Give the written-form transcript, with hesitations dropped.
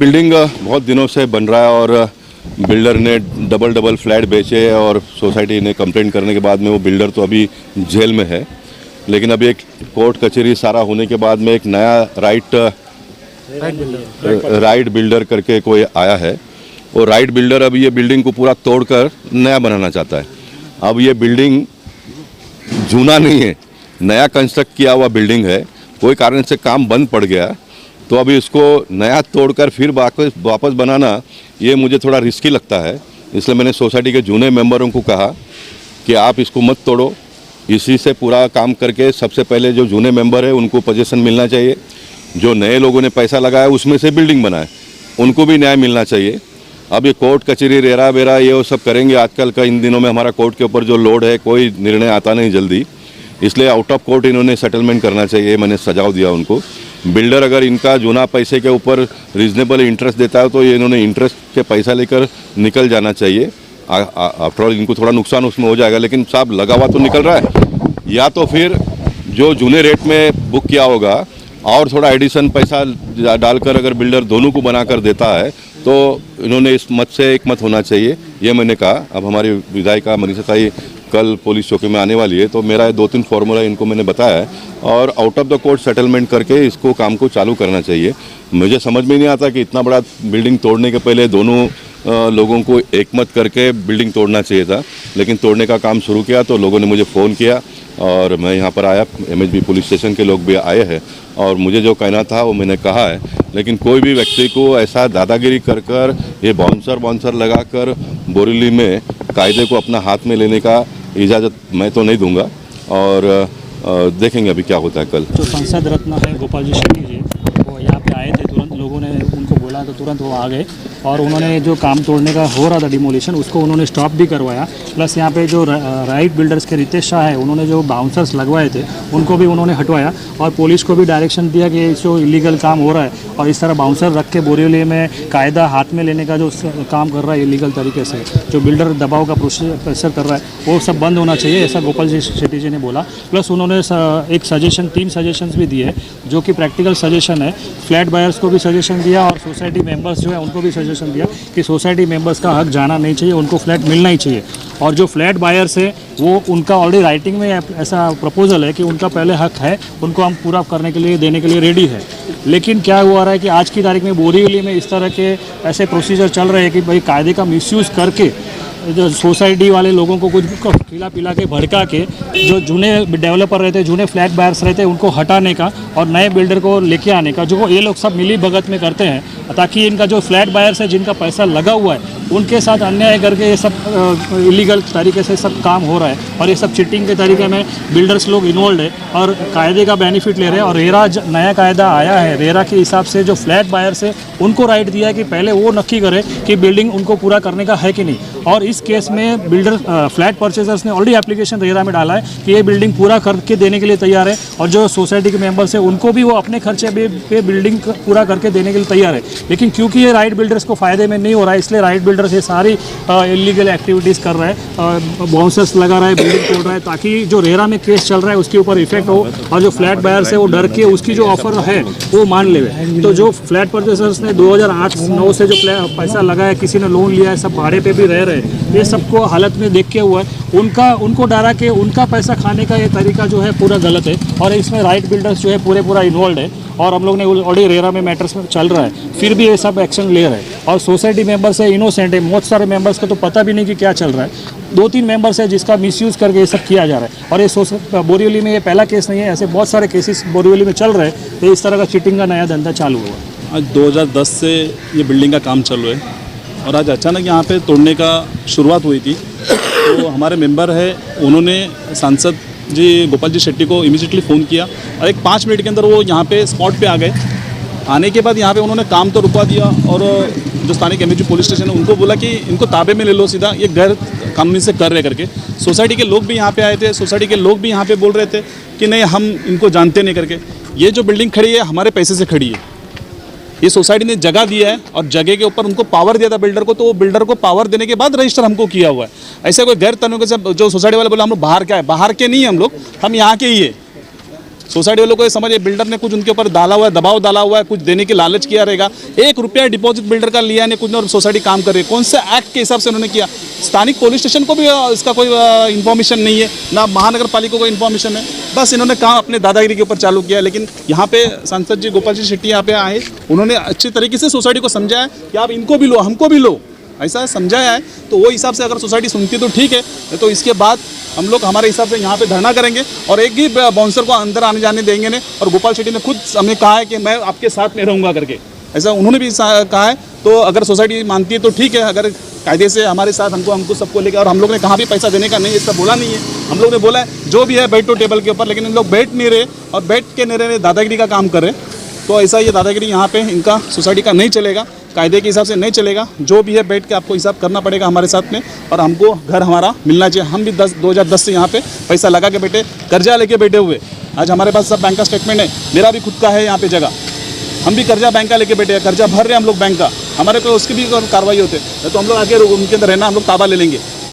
Building बहुत दिनों से बन रहा है और बिल्डर ने डबल फ्लैट बेचे और सोसाइटी ने कंप्लेंट करने के बाद में वो बिल्डर तो अभी जेल में है। लेकिन अभी एक कोर्ट कचहरी सारा होने के बाद में एक नया राइट बिल्डर करके कोई आया है। वो राइट बिल्डर अब ये बिल्डिंग को पूरा तोड़कर नया बनाना चाहता है। अब ये बिल्डिंग जूना नहीं है, नया कंस्ट्रक्ट किया हुआ बिल्डिंग है। कोई कारण से काम बंद पड़ गया तो अभी इसको नया तोड़कर फिर वापस बनाना ये मुझे थोड़ा रिस्की लगता है। इसलिए मैंने सोसाइटी के जूने मेंबरों को कहा कि आप इसको मत तोड़ो, इसी से पूरा काम करके सबसे पहले जो जूने मेंबर है उनको पोजीशन मिलना चाहिए। जो नए लोगों ने पैसा लगाया उसमें से बिल्डिंग बनाए उनको भी न्याय मिलना चाहिए। अब ये कोर्ट कचहरी रेरा बेरा ये वो सब करेंगे। आजकल का इन दिनों में हमारा कोर्ट के ऊपर जो लोड है, कोई निर्णय आता नहीं जल्दी, इसलिए आउट ऑफ कोर्ट इन्होंने सेटलमेंट करना चाहिए। मैंने सुझाव दिया उनको। बिल्डर अगर इनका जूना पैसे के ऊपर रीजनेबल इंटरेस्ट देता है तो ये इन्होंने इंटरेस्ट के पैसा लेकर निकल जाना चाहिए। आफ्टर ऑल इनको थोड़ा नुकसान उसमें हो जाएगा, लेकिन साहब लगा हुआ तो निकल रहा है। या तो फिर जो जूने रेट में बुक किया होगा और थोड़ा एडिशन पैसा डालकर अगर बिल्डर दोनों को बनाकर देता है तो इन्होंने इस मत से एक मत होना चाहिए, ये मैंने कहा। अब हमारी विधायिका मनीषा ताई कल पुलिस चौकी में आने वाली है तो मेरा 2-3 फॉर्मूला इनको मैंने बताया है और out of the court settlement करके इसको काम को चालू करना चाहिए। मुझे समझ में नहीं आता कि इतना बड़ा बिल्डिंग तोड़ने के पहले दोनों लोगों को एकमत करके बिल्डिंग तोड़ना चाहिए था, लेकिन तोड़ने का काम शुरू किया तो लोगों ने मुझे फ़ोन किया और मैं यहाँ पर आया। MHB पुलिस स्टेशन के लोग भी आए हैं और मुझे जो कहना था वो मैंने कहा है। लेकिन कोई भी व्यक्ति को ऐसा दादागिरी कर ये बाउंसर लगाकर बोरीवली में कायदे को अपना हाथ में लेने का इजाज़त मैं तो नहीं दूंगा और देखेंगे अभी क्या होता है कल। जो सांसद रत्न है गोपाल जी शेट्टी जी, वो यहाँ पे आए थे। तुरंत लोगों ने उनको बोला तो तुरंत वो आ गए और उन्होंने जो काम तोड़ने का हो रहा था डिमोलिशन उसको उन्होंने स्टॉप भी करवाया। प्लस यहाँ पे जो राइट बिल्डर्स के रितेश शाह है उन्होंने जो बाउंसर्स लगवाए थे उनको भी उन्होंने हटवाया और पुलिस को भी डायरेक्शन दिया कि जो इलीगल काम हो रहा है और इस तरह बाउंसर रख के बोरीवली में कायदा हाथ में लेने का जो काम कर रहा है इलीगल तरीके से, जो बिल्डर दबाव का प्रेशर कर रहा है वो सब बंद होना चाहिए, ऐसा गोपाल जी शेट्टी जी ने बोला। प्लस उन्होंने एक सजेशन 3 सजेशंस भी दिए जो कि प्रैक्टिकल सजेशन है। फ्लैट बायर्स को भी सजेशन दिया और सोसाइटी मेंबर्स जो है उनको भी सजेशन दिया कि सोसाइटी मेंबर्स का हक जाना नहीं चाहिए, उनको फ्लैट मिलना ही चाहिए। और जो फ्लैट बायर्स है वो उनका ऑलरेडी राइटिंग में ऐसा प्रपोजल है कि उनका पहले हक है, उनको हम पूरा करने के लिए देने के लिए रेडी है। लेकिन क्या हुआ रहा है कि आज की तारीख में बोरीवली में इस तरह के ऐसे प्रोसीजर चल रहे हैं कि भाई कायदे का मिसयूज़ करके जो सोसाइटी वाले लोगों को कुछ खिला पिला के भड़का के जो जूने डेवलपर रहते हैं, जूने फ्लैट बायर्स रहते हैं, उनको हटाने का और नए बिल्डर को लेके आने का, जो ये लोग सब मिली भगत में करते हैं ताकि इनका जो फ्लैट बायर्स है जिनका पैसा लगा हुआ है उनके साथ अन्याय करके ये सब इलीगल तरीके से सब काम हो रहा है और ये सब चिटिंग के तरीके में बिल्डर्स लोग इन्वॉल्व है और कायदे का बेनिफिट ले रहे हैं। और रेरा नया कायदा आया है, रेरा के हिसाब से जो फ्लैट बायर्स है उनको राइट दिया है कि पहले वो नक्की करे कि बिल्डिंग उनको पूरा करने का है कि नहीं। और इस केस में बिल्डर फ्लैट परचेजर्स ने ऑलरेडी एप्लीकेशन रेरा में डाला है कि ये बिल्डिंग पूरा करके देने के लिए तैयार है और जो सोसाइटी के मेंबर्स है उनको भी वो अपने खर्चे पे बिल्डिंग पूरा करके देने के लिए तैयार है। लेकिन क्योंकि ये राइट बिल्डर्स को फ़ायदे में नहीं हो रहा है इसलिए राइट बिल्डर्स ये सारी इलीगल एक्टिविटीज़ कर रहा है, बाउंसर्स लगा रहा है, बिल्डिंग तोड़ रहा है ताकि जो रेरा में केस चल रहा है उसके ऊपर इफेक्ट हो और जो फ्लैट बायर्स है वो डर के उसकी जो ऑफर है वो मान ले। तो जो फ्लैट परचेजर्स ने 2008-9 से जो पैसा लगाया, किसी ने लोन लिया है, सब भाड़े पे भी रह रहे हैं, ये सबको हालत में देख के हुआ है उनको डरा के उनका पैसा खाने का ये तरीका जो है पूरा गलत है और इसमें राइट बिल्डर्स जो है पूरा इन्वॉल्व है। और हम लोग ने ऑलरेडी रेरा में मैटर्स में चल रहा है फिर भी ये सब एक्शन ले रहे हैं और सोसाइटी मेंबर्स है इनोसेंट है। बहुत सारे मेंबर्स को तो पता भी नहीं कि क्या चल रहा है। 2-3 मेंबर्स है जिसका मिसयूज़ करके ये सब किया जा रहा है और ये बोरीवली में ये पहला केस नहीं है, ऐसे बहुत सारे केसेस बोरीवली में चल रहे हैं। तो इस तरह का चिटिंग का नया धंधा चालू हुआ। आज 2010 से ये बिल्डिंग का काम चालू है और आज अचानक यहाँ पे तोड़ने का शुरुआत हुई थी। तो हमारे मेंबर है उन्होंने सांसद जी गोपाल जी शेट्टी को इमीडिएटली फ़ोन किया और एक 5 मिनट के अंदर वो यहाँ पे स्पॉट पे आ गए। आने के बाद यहाँ पे उन्होंने काम तो रुकवा दिया और जो स्थानिक MHB पुलिस स्टेशन है उनको बोला कि इनको ताबे में ले लो सीधा, ये गैर कानूनी से कर रहे करके। सोसाइटी के लोग भी यहाँ पे आए थे, सोसाइटी के लोग भी यहाँ पे बोल रहे थे कि नहीं हम इनको जानते नहीं करके। ये जो बिल्डिंग खड़ी है हमारे पैसे से खड़ी है, ये सोसाइटी ने जगह दिया है और जगह के ऊपर उनको पावर दिया था बिल्डर को, तो वो बिल्डर को पावर देने के बाद रजिस्टर हमको किया हुआ है। ऐसा कोई गैर तरीके से जो सोसाइटी वाले बोला हम लोग बाहर क्या है, बाहर के नहीं हम लोग, हम यहाँ के ही है। सोसाइटी वालों को ये समझ, बिल्डर ने कुछ उनके ऊपर डाला हुआ है, दबाव डाला हुआ है, कुछ देने की लालच किया रहेगा। 1 रुपया डिपॉजिट बिल्डर का लिया नहीं कुछ, और सोसाइटी काम कर रही है। कौन से एक्ट के हिसाब से उन्होंने किया? स्थानिक पुलिस स्टेशन को भी इसका कोई इन्फॉर्मेशन नहीं है, ना महानगर पालिका को इन्फॉर्मेशन है। बस इन्होंने काम अपने दादागिरी के ऊपर चालू किया। लेकिन यहाँ पे सांसद जी गोपाल जी शेट्टी यहाँ पे आए, उन्होंने अच्छे तरीके से सोसाइटी को समझाया कि आप इनको भी लो, हमको भी लो, ऐसा समझाया है। तो वो हिसाब से अगर सोसाइटी सुनती तो ठीक है, तो इसके बाद हम लोग हमारे हिसाब से यहाँ पे धरना करेंगे और एक भी बाउंसर को अंदर आने जाने देंगे नहीं। और गोपाल शेट्टी ने खुद हमें कहा है कि मैं आपके साथ में रहूँगा करके, ऐसा उन्होंने भी कहा है। तो अगर सोसाइटी मानती है तो ठीक है, अगर कायदे से हमारे साथ हमको सबको लेकर, और हम लोग ने कहाँ भी पैसा देने का नहीं, इसका बोला नहीं है। हम लोग ने बोला है जो भी है बैठो टेबल के ऊपर, लेकिन इन लोग बैठ नहीं रहे और बैठ के नहीं रहे, दादागिरी का काम कर रहे। तो ऐसा ये दादागिरी यहाँ पे इनका सोसाइटी का नहीं चलेगा, कायदे के हिसाब से नहीं चलेगा। जो भी है बैठ के आपको हिसाब करना पड़ेगा हमारे साथ में, और हमको घर हमारा मिलना चाहिए। हम भी 2010 से यहाँ पे पैसा लगा के बैठे, कर्जा लेके बैठे हुए। आज हमारे पास सब बैंक का स्टेटमेंट है, मेरा भी खुद का है यहाँ पे जगह। हम भी कर्जा बैंक का लेके बैठे हैं, कर्जा भर रहे हैं हम लोग बैंक का, हमारे पे उसकी भी कार्रवाई होते हैं। तो हम लोग आगे उनके अंदर रहना, हम लोग ताबा ले लेंगे।